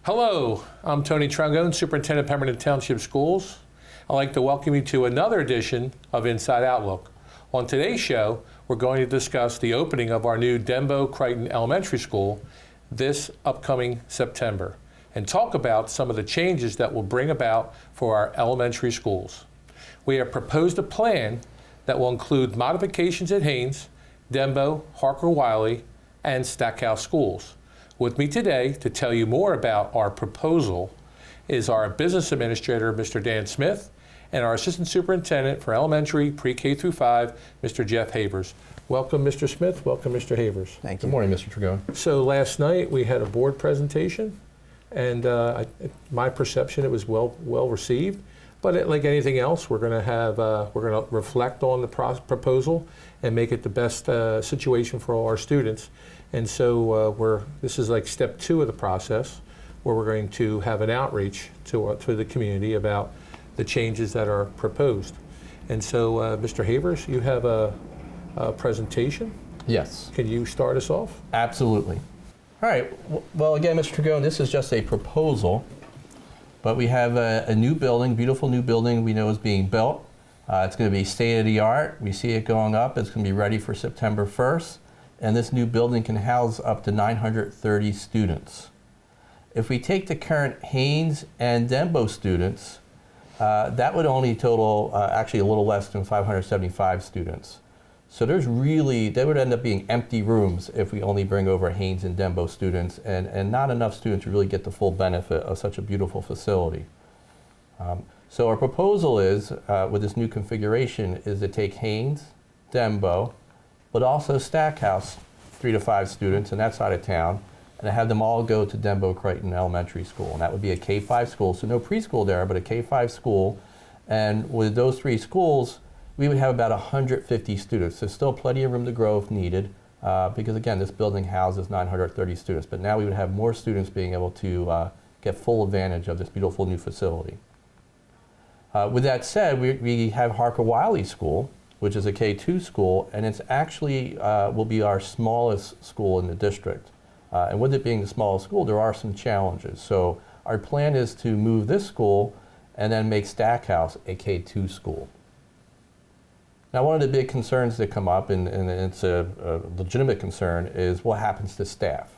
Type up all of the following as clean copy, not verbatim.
Hello, I'm Tony Trungone, Superintendent of Pemberton Township Schools. I'd like to welcome you to another edition of Inside Outlook. On today's show, we're going to discuss the opening of our new Denbo Crichton Elementary School this upcoming September and talk about some of the changes that will bring about for our elementary schools. We have proposed a plan that will include modifications at Haynes, Denbo, Harker-Wiley, and Stackhouse schools. With me today to tell you more about our proposal is our business administrator, Mr. Dan Smith, and our assistant superintendent for elementary, pre-K through 5, Mr. Jeff Havers. Welcome, Mr. Smith. Welcome, Mr. Havers. Thank you. Good morning, Mr. Trungone. So last night we had a board presentation, and my perception, it was well received. But like anything else, we're going to reflect on the proposal and make it the best situation for all our students. And so this is like step 2 of the process, where we're going to have an outreach to the community about the changes that are proposed. And so, Mr. Havers, you have a presentation. Yes. Can you start us off? Absolutely. All right. Well, again, Mr. Trungone, this is just a proposal, but we have a new building, beautiful new building we know is being built. It's going to be state-of-the-art. We see it going up. It's going to be ready for September 1st. And this new building can house up to 930 students. If we take the current Haynes and Denbo students, that would only total actually a little less than 575 students. So there would end up being empty rooms if we only bring over Haynes and Denbo students, and not enough students to really get the full benefit of such a beautiful facility. So our proposal is, with this new configuration, is to take Haynes, Denbo, but also Stackhouse, 3 to 5 students in that side of town, and have them all go to Denbo Crichton Elementary School. And that would be a K-5 school, so no preschool there, but a K-5 school. And with those 3 schools, we would have about 150 students. There's still plenty of room to grow if needed, because again, this building houses 930 students. But now we would have more students being able to get full advantage of this beautiful new facility. With that said, we have Harker-Wiley School, which is a K-2 school, and it's actually will be our smallest school in the district. And with it being the smallest school, there are some challenges. So our plan is to move this school and then make Stackhouse a K-2 school. Now, one of the big concerns that come up, and it's a legitimate concern, is what happens to staff.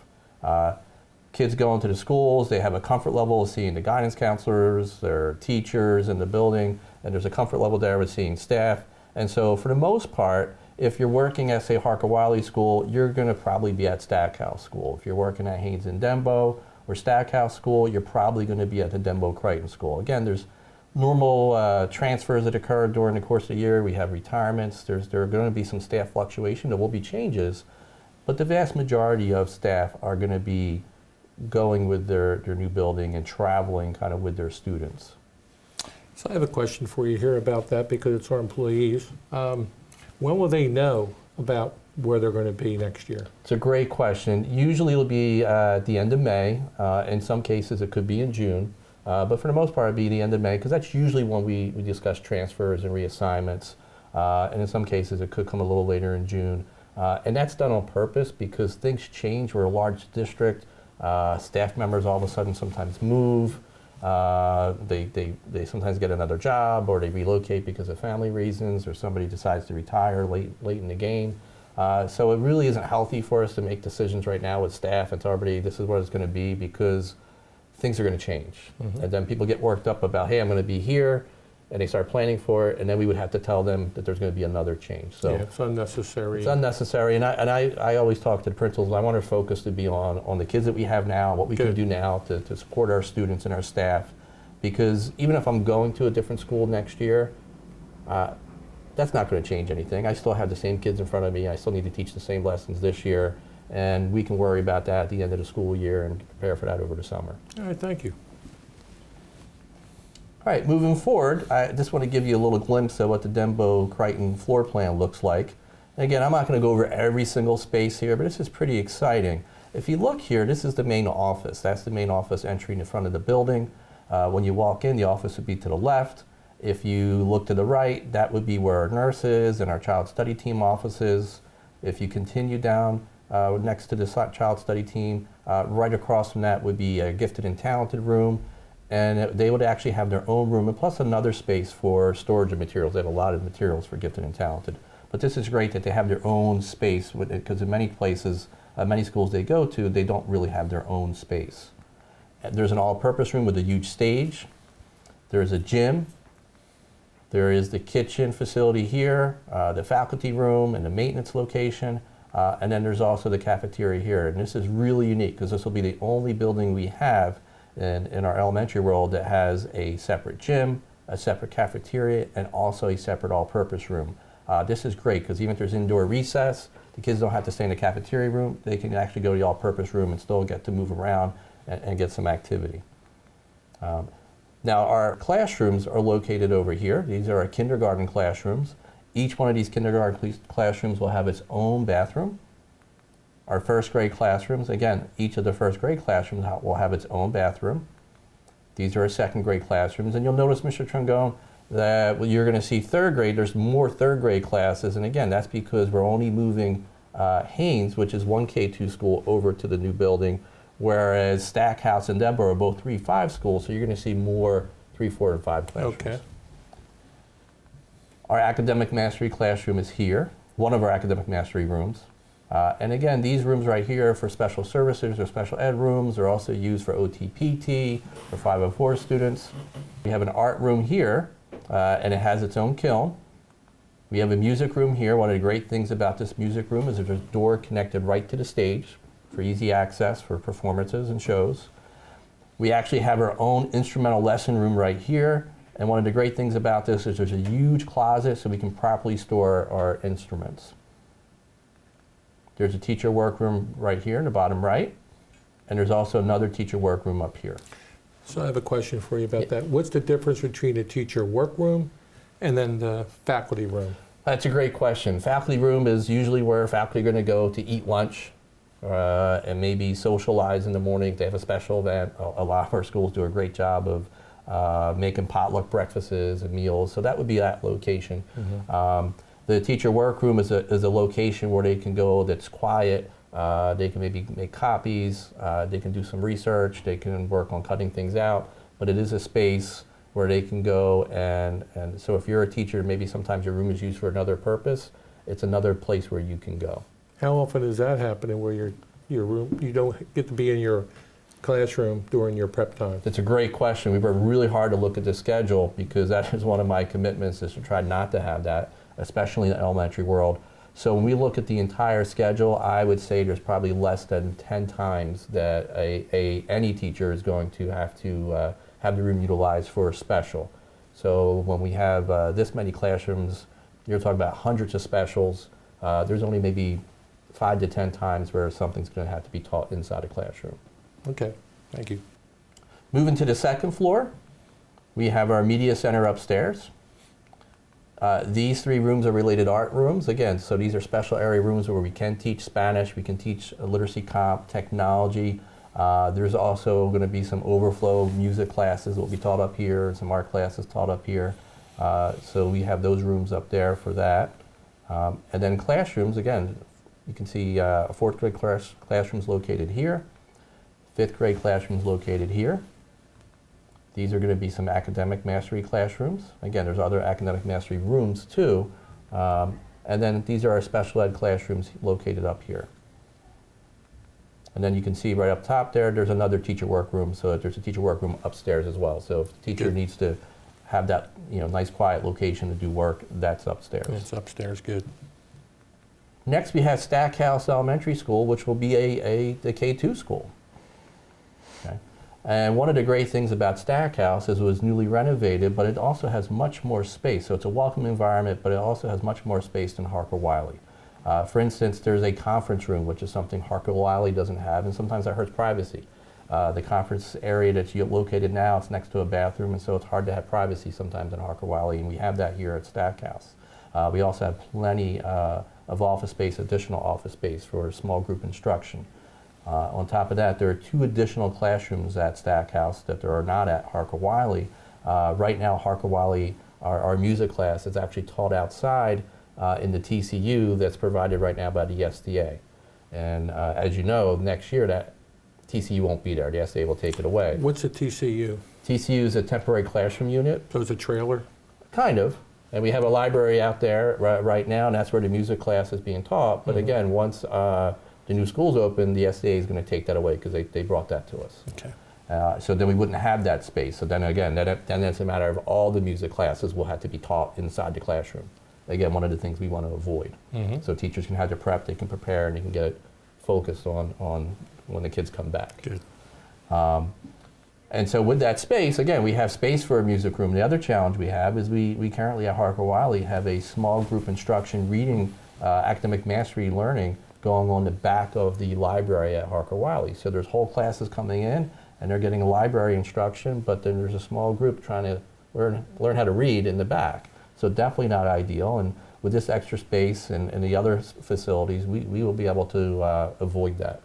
Kids go into the schools, they have a comfort level of seeing the guidance counselors, their teachers in the building, and there's a comfort level there with seeing staff. And so for the most part, if you're working at, say, Harker-Wiley School, you're going to probably be at Stackhouse School. If you're working at Haynes and Denbo or Stackhouse School, you're probably going to be at the Denbo Crichton School. Again, there's normal transfers that occur during the course of the year. We have retirements. There are going to be some staff fluctuation. There will be changes, but the vast majority of staff are going to be going with their new building and traveling kind of with their students. So I have a question for you here about that, because it's our employees. When will they know about where they're going to be next year? It's a great question. Usually it'll be at the end of May. In some cases it could be in June. But for the most part it'll be the end of May, because that's usually when we discuss transfers and reassignments. And in some cases it could come a little later in June. And that's done on purpose because things change. We're a large district. Staff members all of a sudden sometimes move. They sometimes get another job, or they relocate because of family reasons, or somebody decides to retire late in the game. So it really isn't healthy for us to make decisions right now with staff. It's already, this is what it's going to be, because things are going to change. Mm-hmm. And then people get worked up about, hey, I'm going to be here, and they start planning for it, and then we would have to tell them that there's going to be another change. So yeah, it's unnecessary. It's unnecessary, and I always talk to the principals. I want our focus to be on the kids that we have now, what we can do now to support our students and our staff. Because even if I'm going to a different school next year, that's not going to change anything. I still have the same kids in front of me. I still need to teach the same lessons this year, and we can worry about that at the end of the school year and prepare for that over the summer. All right, thank you. All right, moving forward, I just want to give you a little glimpse of what the Denbo Crichton floor plan looks like. And again, I'm not going to go over every single space here, but this is pretty exciting. If you look here, this is the main office. That's the main office entry in the front of the building. When you walk in, the office would be to the left. If you look to the right, that would be where our nurses and our child study team office is. If you continue down next to the child study team, Right across from that would be a gifted and talented room, and they would actually have their own room and plus another space for storage of materials. They have a lot of materials for gifted and talented. But this is great that they have their own space because in many places, many schools they go to, they don't really have their own space. There's an all-purpose room with a huge stage. There's a gym. There is the kitchen facility here, the faculty room and the maintenance location. And then there's also the cafeteria here. And this is really unique because this will be the only building we have in our elementary world that has a separate gym, a separate cafeteria, and also a separate all-purpose room. This is great because even if there's indoor recess, the kids don't have to stay in the cafeteria room. They can actually go to the all-purpose room and still get to move around and get some activity. Now our classrooms are located over here. These are our kindergarten classrooms. Each one of these kindergarten classrooms will have its own bathroom. Our first grade classrooms, again, each of the first grade classrooms will have its own bathroom. These are our second grade classrooms. And you'll notice, Mr. Trungone, that you're going to see third grade, there's more third grade classes. And again, that's because we're only moving Haynes, which is one K2 school, over to the new building, whereas Stackhouse and Denbo are both 3-5 schools. So you're going to see more 3, 4, and 5 classrooms. Okay. Our academic mastery classroom is here, one of our academic mastery rooms. And again, these rooms right here are for special services or special ed rooms. They're also used for OTPT, for 504 students. We have an art room here, and it has its own kiln. We have a music room here. One of the great things about this music room is there's a door connected right to the stage for easy access for performances and shows. We actually have our own instrumental lesson room right here. And one of the great things about this is there's a huge closet so we can properly store our instruments. There's a teacher workroom right here in the bottom right, and there's also another teacher workroom up here. So I have a question for you about that. What's the difference between a teacher workroom and then the faculty room? That's a great question. Faculty room is usually where faculty are going to go to eat lunch and maybe socialize in the morning. They have a special event. A lot of our schools do a great job of making potluck breakfasts and meals, so that would be that location. Mm-hmm. The teacher workroom is a location where they can go that's quiet. They can maybe make copies, they can do some research, they can work on cutting things out, but it is a space where they can go and so if you're a teacher, maybe sometimes your room is used for another purpose, it's another place where you can go. How often is that happening where your room, you don't get to be in your classroom during your prep time? That's a great question. We worked really hard to look at the schedule because that is one of my commitments is to try not to have that, especially in the elementary world. So when we look at the entire schedule, I would say there's probably less than 10 times that any teacher is going to have the room utilized for a special. So when we have this many classrooms, you're talking about hundreds of specials. There's only maybe 5 to 10 times where something's going to have to be taught inside a classroom. Okay, thank you. Moving to the second floor, we have our media center upstairs. These 3 rooms are related art rooms. Again, so these are special area rooms where we can teach Spanish, we can teach literacy comp, technology. There's also going to be some overflow music classes that will be taught up here, and some art classes taught up here. So we have those rooms up there for that. And then classrooms, again, you can see 4th grade classrooms located here, 5th grade classrooms located here. These are going to be some academic mastery classrooms. Again, there's other academic mastery rooms too. And then these are our special ed classrooms located up here. And then you can see right up top there's another teacher workroom. So there's a teacher workroom upstairs as well. So if the teacher needs to have that nice quiet location to do work, that's upstairs. It's upstairs, good. Next we have Stackhouse Elementary School, which will be the K2 school. Okay. And one of the great things about Stackhouse is it was newly renovated, but it also has much more space. So it's a welcome environment, but it also has much more space than Harker Wiley. For instance, there's a conference room, which is something Harker Wiley doesn't have, and sometimes that hurts privacy. The conference area that's located now, it's next to a bathroom, and so it's hard to have privacy sometimes in Harker Wiley, and we have that here at Stackhouse. We also have plenty of office space, additional office space for small group instruction. On top of that, there are 2 additional classrooms at Stackhouse that there are not at Harker Wiley. Right now, Harker Wiley, our music class, is actually taught outside in the TCU that's provided right now by the SDA. And as you know, next year that TCU won't be there. The SDA will take it away. What's a TCU? TCU is a temporary classroom unit. So it's a trailer? Kind of. And we have a library out there right now, and that's where the music class is being taught. But again, once the new school's open, the SDA is going to take that away because they brought that to us. Okay. So then we wouldn't have that space. So then again, then it's a matter of all the music classes will have to be taught inside the classroom. Again, one of the things we want to avoid. So teachers can have their prep, they can prepare, and they can get it focused on when the kids come back. Good. And so with that space, again, we have space for a music room. The other challenge we have is we currently at Harker Wiley have a small group instruction reading, academic mastery learning going on the back of the library at Harker Wiley. So there's whole classes coming in and they're getting library instruction, but then there's a small group trying to learn how to read in the back. So definitely not ideal. And with this extra space and the other facilities, we will be able to avoid that.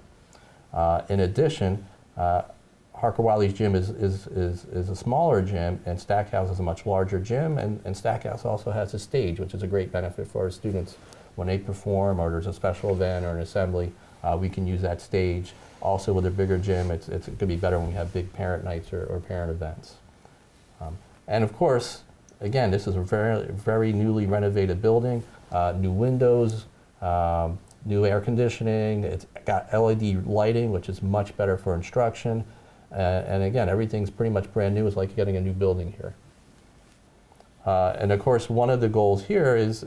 In addition, Harker Wiley's gym is a smaller gym, and Stackhouse is a much larger gym, and Stackhouse also has a stage, which is a great benefit for our students. When they perform or there's a special event or an assembly, we can use that stage. Also with a bigger gym, it's going to be better when we have big parent nights or parent events. And of course, again, this is a very newly renovated building, new windows, new air conditioning. It's got LED lighting, which is much better for instruction. And again, everything's pretty much brand new. It's like getting a new building here. And of course, one of the goals here is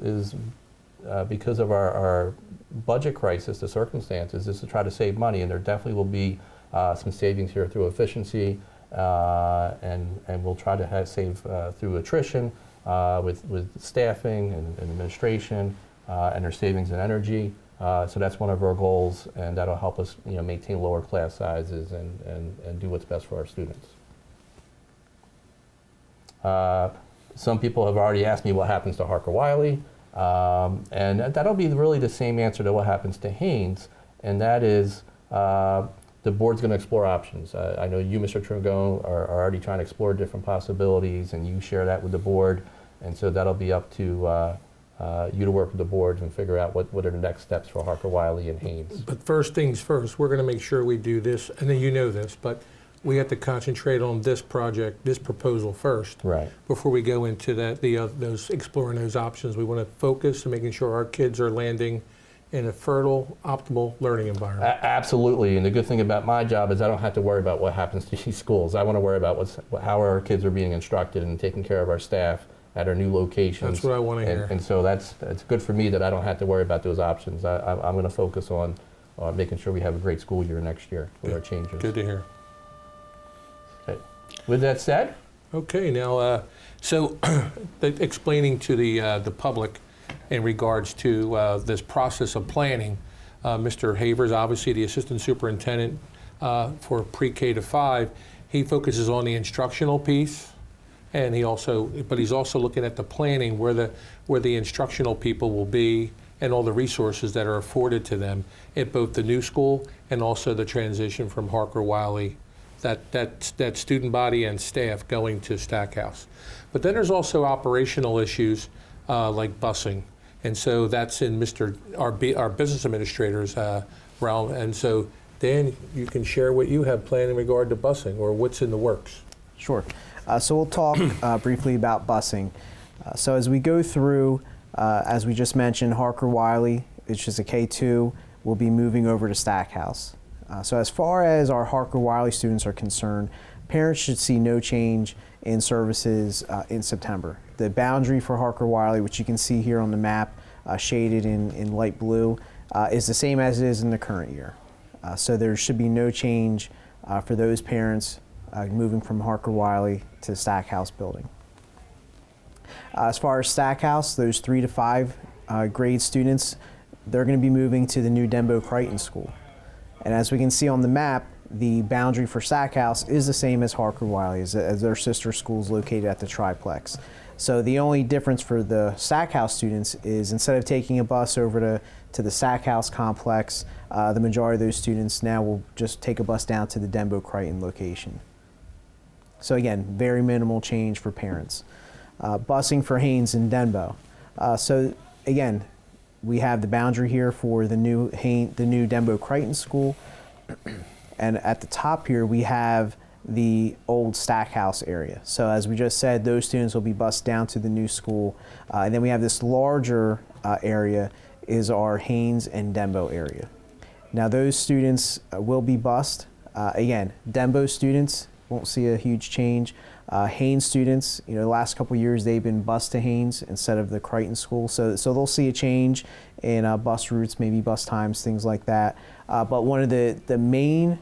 because of our budget crisis, the circumstances, is to try to save money. And there definitely will be some savings here through efficiency, and we'll try to save through attrition with staffing and administration, and there's savings in energy. So that's one of our goals, and that'll help us, maintain lower class sizes and do what's best for our students. Some people have already asked me what happens to Harker Wiley, and that'll be really the same answer to what happens to Haynes, and that is the board's going to explore options. I know you, Mr. Trangone, are already trying to explore different possibilities, and you share that with the board, and so that'll be up to you to work with the boards and figure out what are the next steps for Harker Wiley and Haynes. But first things first, we're going to make sure we do this, and then you know this, but we have to concentrate on this project, this proposal first. Right. Before we go into those exploring those options, we want to focus on making sure our kids are landing in a fertile, optimal learning environment. Absolutely, and the good thing about my job is I don't have to worry about what happens to these schools. I want to worry about how our kids are being instructed and taking care of our staff at our new locations. That's what I want to hear. And so it's good for me that I don't have to worry about those options. I'm going to focus on making sure we have a great school year next year with our changes. Good to hear. Okay. With that said. Okay, now, so explaining to the public in regards to this process of planning, Mr. Havers, obviously the assistant superintendent for pre-K to 5, he focuses on the instructional piece. And he's also looking at the planning where the instructional people will be and all the resources that are afforded to them at both the new school and also the transition from Harker Wiley, that student body and staff going to Stackhouse. But then there's also operational issues like busing, and so that's in our business administrator's realm. And so Dan, you can share what you have planned in regard to busing or what's in the works. Sure. So we'll talk briefly about busing. So as we go through, as we just mentioned, Harker Wiley, which is a K2, will be moving over to Stackhouse. So as far as our Harker Wiley students are concerned, parents should see no change in services in September. The boundary for Harker Wiley, which you can see here on the map, shaded in light blue, is the same as it is in the current year. So there should be no change for those parents moving from Harker Wiley to Stackhouse building. As far as Stackhouse, those 3 to 5 grade students, they're going to be moving to the new Denbo Crichton school. And as we can see on the map, the boundary for Stackhouse is the same as Harker Wiley, as their sister schools located at the triplex. So the only difference for the Stackhouse students is instead of taking a bus over to the Stackhouse complex, the majority of those students now will just take a bus down to the Denbo Crichton location. So again, very minimal change for parents. Busing for Haynes and Denbo. So again, we have the boundary here for the new Denbo Crichton school. And at the top here, we have the old Stackhouse area. So as we just said, those students will be bused down to the new school. And then we have this larger area is our Haynes and Denbo area. Now those students will be bused. Again, Denbo students won't see a huge change. Haynes students, the last couple of years they've been bused to Haynes instead of the Crichton school. So they'll see a change in bus routes, maybe bus times, things like that. But one of the main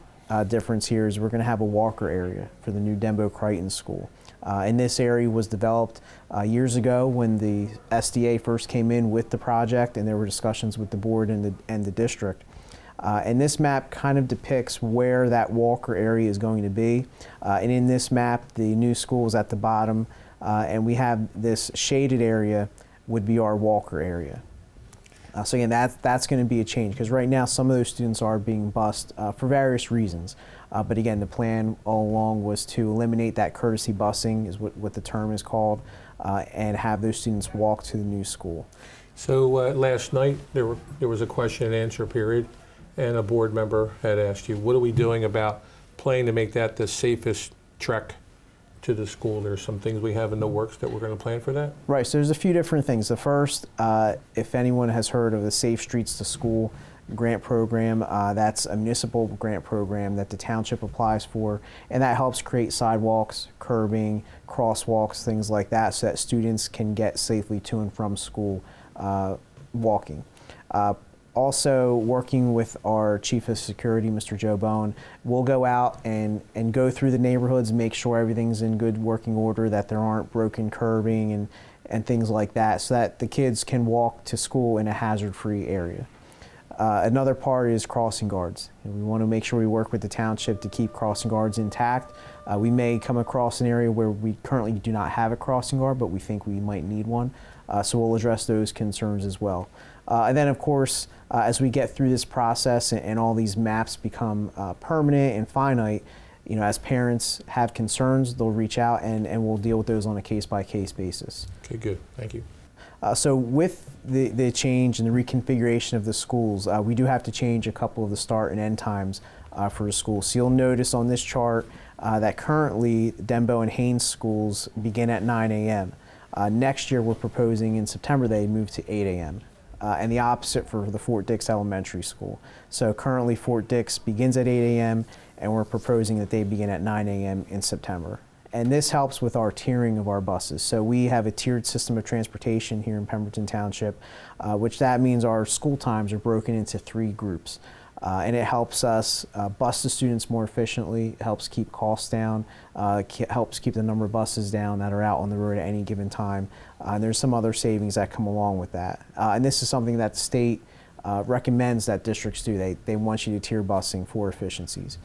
difference here is we're going to have a walker area for the new Denbo Crichton school. And this area was developed years ago when the SDA first came in with the project, and there were discussions with the board and the district. And this map kind of depicts where that walker area is going to be. And in this map, the new school is at the bottom, and we have this shaded area would be our walker area. So again, that's going to be a change, because right now some of those students are being bused for various reasons. But again, the plan all along was to eliminate that courtesy busing, is what the term is called, and have those students walk to the new school. So last night there was a question and answer period, and a board member had asked you, what are we doing about planning to make that the safest trek to the school? There's some things we have in the works that we're going to plan for that? Right, so there's a few different things. The first, if anyone has heard of the Safe Streets to School grant program, that's a municipal grant program that the township applies for, and that helps create sidewalks, curbing, crosswalks, things like that, so that students can get safely to and from school walking. Also, working with our Chief of Security, Mr. Joe Bone, we'll go out and go through the neighborhoods, make sure everything's in good working order, that there aren't broken curbing and things like that, so that the kids can walk to school in a hazard-free area. Another part is crossing guards. We want to make sure we work with the township to keep crossing guards intact. We may come across an area where we currently do not have a crossing guard, but we think we might need one. So we'll address those concerns as well. And then, of course, as we get through this process and all these maps become permanent and finite, as parents have concerns, they'll reach out and we'll deal with those on a case-by-case basis. Okay, good. Thank you. So with the change and the reconfiguration of the schools, we do have to change a couple of the start and end times for the schools. So you'll notice on this chart that currently Denbo and Haynes schools begin at 9 a.m. Next year we're proposing in September they move to 8 a.m. And the opposite for the Fort Dix Elementary School. So currently Fort Dix begins at 8 a.m. and we're proposing that they begin at 9 a.m. in September. And this helps with our tiering of our buses. So we have a tiered system of transportation here in Pemberton Township, which that means our school times are broken into 3 groups. And it helps us bus the students more efficiently, it helps keep costs down, helps keep the number of buses down that are out on the road at any given time. And there's some other savings that come along with that. And this is something that the state recommends that districts do. They want you to tier busing for efficiencies.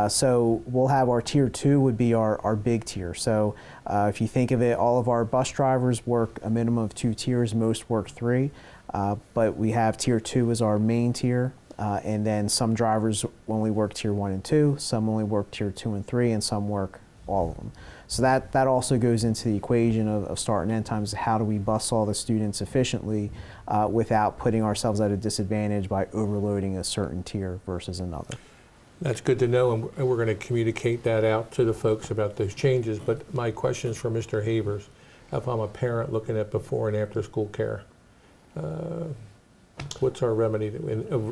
So we'll have our tier 2 would be our big tier. So if you think of it, all of our bus drivers work a minimum of 2 tiers, most work 3. But we have tier 2 as our main tier. And then some drivers only work tier 1 and 2, some only work tier 2 and 3, and some work all of them. So that also goes into the equation of start and end times. How do we bus all the students efficiently without putting ourselves at a disadvantage by overloading a certain tier versus another? That's good to know, and we're going to communicate that out to the folks about those changes. But my question is for Mr. Havers. If I'm a parent looking at before and after school care, what's our remedy?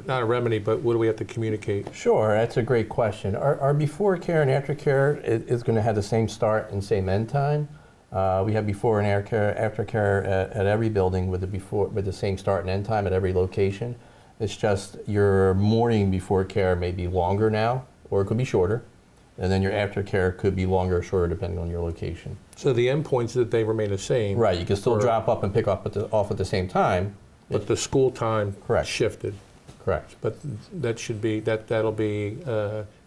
Not a remedy, but what do we have to communicate? Sure, that's a great question. Our before care and after care is going to have the same start and same end time. We have before and after care at every building with the same start and end time at every location. It's just your morning before care may be longer now, or it could be shorter, and then your after care could be longer or shorter depending on your location. So the endpoints that they remain the same. Right, you can still drop up and pick up off at the same time. But the school time shifted. Correct. But that should be that'll be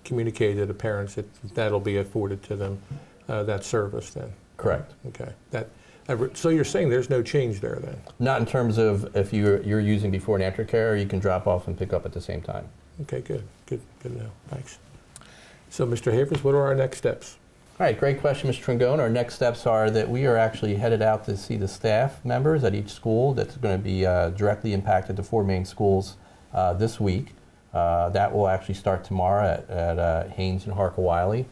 communicated to the parents that'll be afforded to them that service then. Correct. Okay. So you're saying there's no change there then? Not in terms of if you're using before and after care, you can drop off and pick up at the same time. Okay. Good to know. Thanks. So Mr. Havers, what are our next steps? All right, great question, Mr. Trangone. Our next steps are that we are actually headed out to see the staff members at each school that's going to be directly impacted, the 4 main schools this week. That will actually start tomorrow at Haynes and Harker Wiley.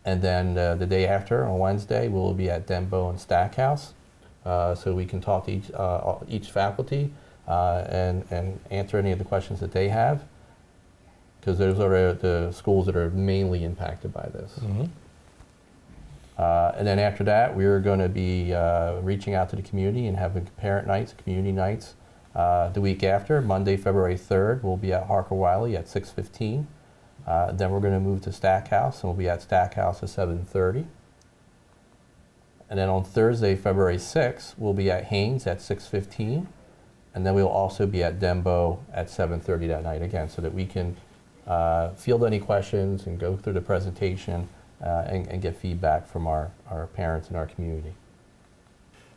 And then the day after, on Wednesday, we'll be at Denbo and Stackhouse. So we can talk to each faculty and answer any of the questions that they have, because those are the schools that are mainly impacted by this. Mm-hmm. And then after that, we're going to be reaching out to the community and having parent nights, community nights. The week after, Monday, February 3rd, we'll be at Harker Wiley at 6:15. Then we're going to move to Stackhouse, and we'll be at Stackhouse at 7:30. And then on Thursday, February 6th, we'll be at Haynes at 6:15. And then we'll also be at Denbo at 7:30 that night again, so that we can field any questions and go through the presentation and get feedback from our parents and our community.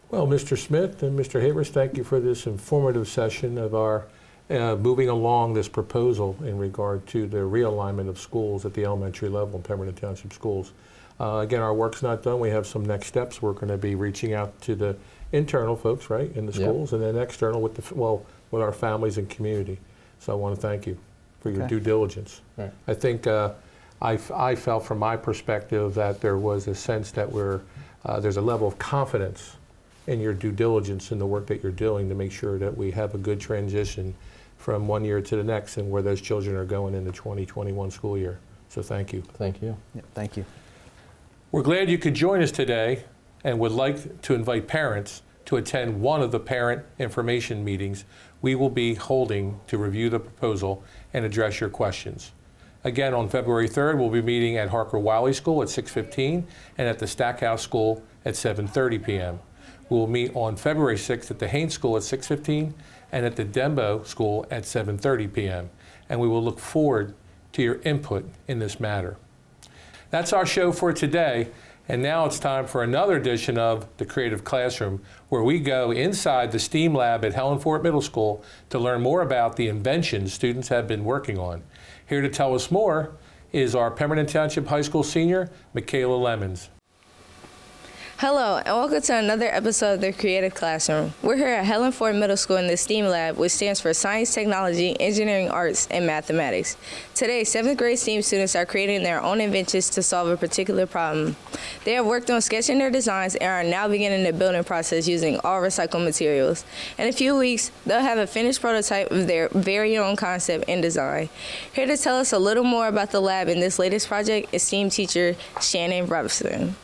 Well, Mr. Smith and Mr. Havers, thank you for this informative session of our moving along this proposal in regard to the realignment of schools at the elementary level in Pemberton Township Schools. Again, our work's not done. We have some next steps. We're going to be reaching out to the internal folks, right, in the schools, and then external with with our families and community. So I want to thank you for your due diligence. Right. I think I felt from my perspective that there was a sense that there's a level of confidence in your due diligence in the work that you're doing to make sure that we have a good transition from one year to the next and where those children are going in the 2021 school year. So thank you. Thank you. Yeah, thank you. We're glad you could join us today and would like to invite parents to attend one of the parent information meetings we will be holding to review the proposal and address your questions. Again, on February 3rd, we'll be meeting at Harker Wiley School at 6:15 and at the Stackhouse School at 7:30 p.m. We will meet on February 6th at the Haynes School at 6:15 and at the Denbo School at 7:30 p.m. And we will look forward to your input in this matter. That's our show for today, and now it's time for another edition of The Creative Classroom, where we go inside the STEAM lab at Helen Fort Middle School to learn more about the inventions students have been working on. Here to tell us more is our Pemberton Township High School senior, Michaela Lemons. Hello, and welcome to another episode of The Creative Classroom. We're here at Helen Ford Middle School in the STEAM Lab, which stands for Science, Technology, Engineering, Arts, and Mathematics. Today, 7th grade STEAM students are creating their own inventions to solve a particular problem. They have worked on sketching their designs and are now beginning the building process using all recycled materials. In a few weeks, they'll have a finished prototype of their very own concept and design. Here to tell us a little more about the lab and this latest project is STEAM teacher Shannon Robinson.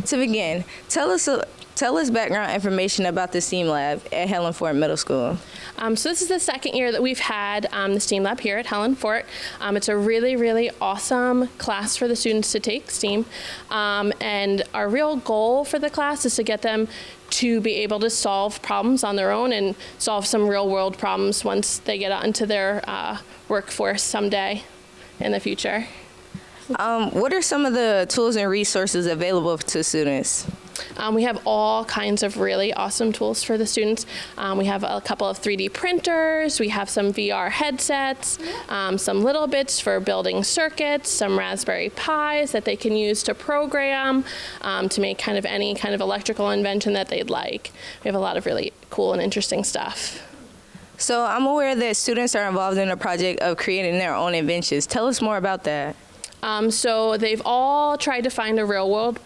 To begin, tell us background information about the STEAM Lab at Helen Fort Middle School. So this is the second year that we've had the STEAM Lab here at Helen Fort. It's a really, really awesome class for the students to take, STEAM. And our real goal for the class is to get them to be able to solve problems on their own and solve some real world problems once they get out into their workforce someday in the future. What are some of the tools and resources available to students? We have all kinds of really awesome tools for the students. We have a couple of 3D printers, we have some VR headsets, some little bits for building circuits, some Raspberry Pis that they can use to program, to make kind of any kind of electrical invention that they'd like. We have a lot of really cool and interesting stuff. So I'm aware that students are involved in a project of creating their own inventions. Tell us more about that. So they've all tried to find a real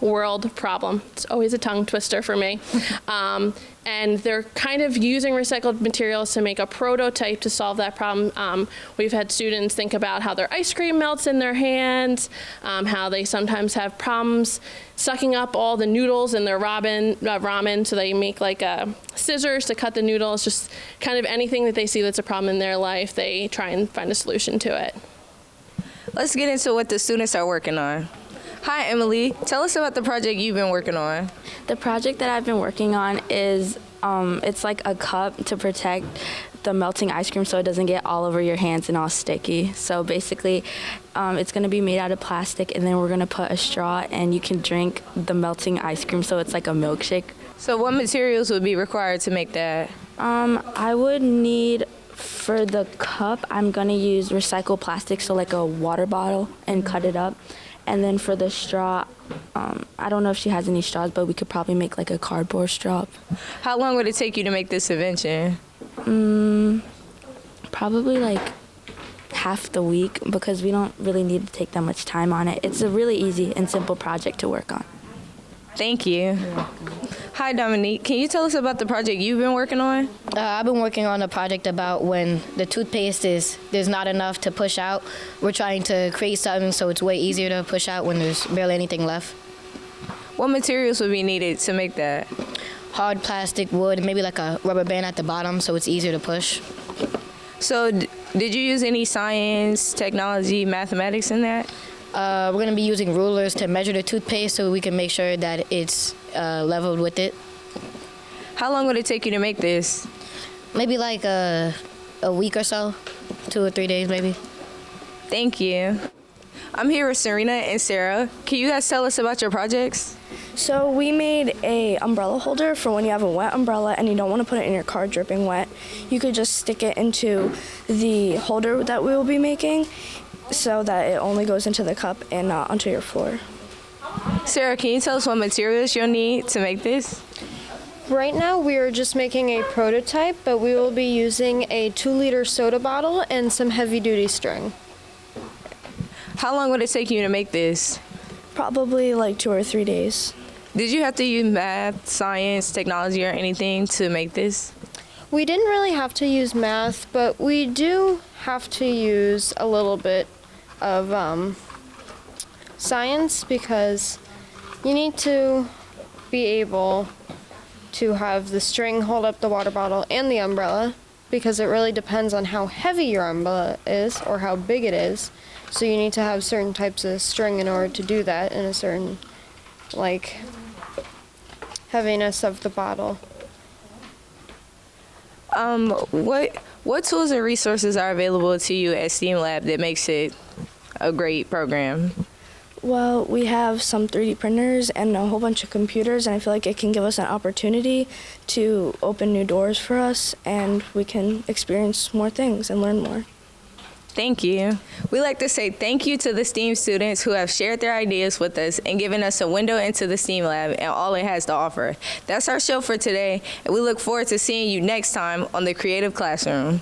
world problem. It's always a tongue twister for me. And they're kind of using recycled materials to make a prototype to solve that problem. We've had students think about how their ice cream melts in their hands, how they sometimes have problems sucking up all the noodles in their ramen, so they make like scissors to cut the noodles. Just kind of anything that they see that's a problem in their life, they try and find a solution to it. Let's get into what the students are working on. Hi, Emily. Tell us about the project you've been working on. The project that I've been working on is it's like a cup to protect the melting ice cream so it doesn't get all over your hands and all sticky. So basically, it's going to be made out of plastic, and then we're going to put a straw, and you can drink the melting ice cream, so it's like a milkshake. So what materials would be required to make that? I would need... For the cup, I'm going to use recycled plastic, so like a water bottle, and cut it up. And then for the straw, I don't know if she has any straws, but we could probably make like a cardboard straw. How long would it take you to make this invention? Probably Probably like half the week because we don't really need to take that much time on it. It's a really easy and simple project to work on. Thank you. Hi, Dominique. Can you tell us about the project you've been working on? I've been working on a project about when the toothpaste there's not enough to push out. We're trying to create something so it's way easier to push out when there's barely anything left. What materials would be needed to make that? Hard plastic, wood, and maybe like a rubber band at the bottom so it's easier to push. So, did you use any science, technology, mathematics in that? We're going to be using rulers to measure the toothpaste so we can make sure that it's leveled with it. How long would it take you to make this? Maybe like a week or so, 2 or 3 days maybe. Thank you. I'm here with Serena and Sarah. Can you guys tell us about your projects? So we made a umbrella holder for when you have a wet umbrella and you don't want to put it in your car dripping wet. You could just stick it into the holder that we will be making so that it only goes into the cup and not onto your floor. Sarah, can you tell us what materials you'll need to make this? Right now we are just making a prototype, but we will be using a 2-liter soda bottle and some heavy-duty string. How long would it take you to make this? Probably like 2 or 3 days. Did you have to use math, science, technology, or anything to make this? We didn't really have to use math, but we do have to use a little bit of science because you need to be able to have the string hold up the water bottle and the umbrella because it really depends on how heavy your umbrella is or how big it is. So you need to have certain types of string in order to do that and a certain, like, heaviness of the bottle. What tools and resources are available to you at STEAM Lab that makes it a great program? Well, we have some 3D printers and a whole bunch of computers, and I feel like it can give us an opportunity to open new doors for us, and we can experience more things and learn more. Thank you. We'd like to say thank you to the STEAM students who have shared their ideas with us and given us a window into the STEAM Lab and all it has to offer. That's our show for today, and we look forward to seeing you next time on the Creative Classroom.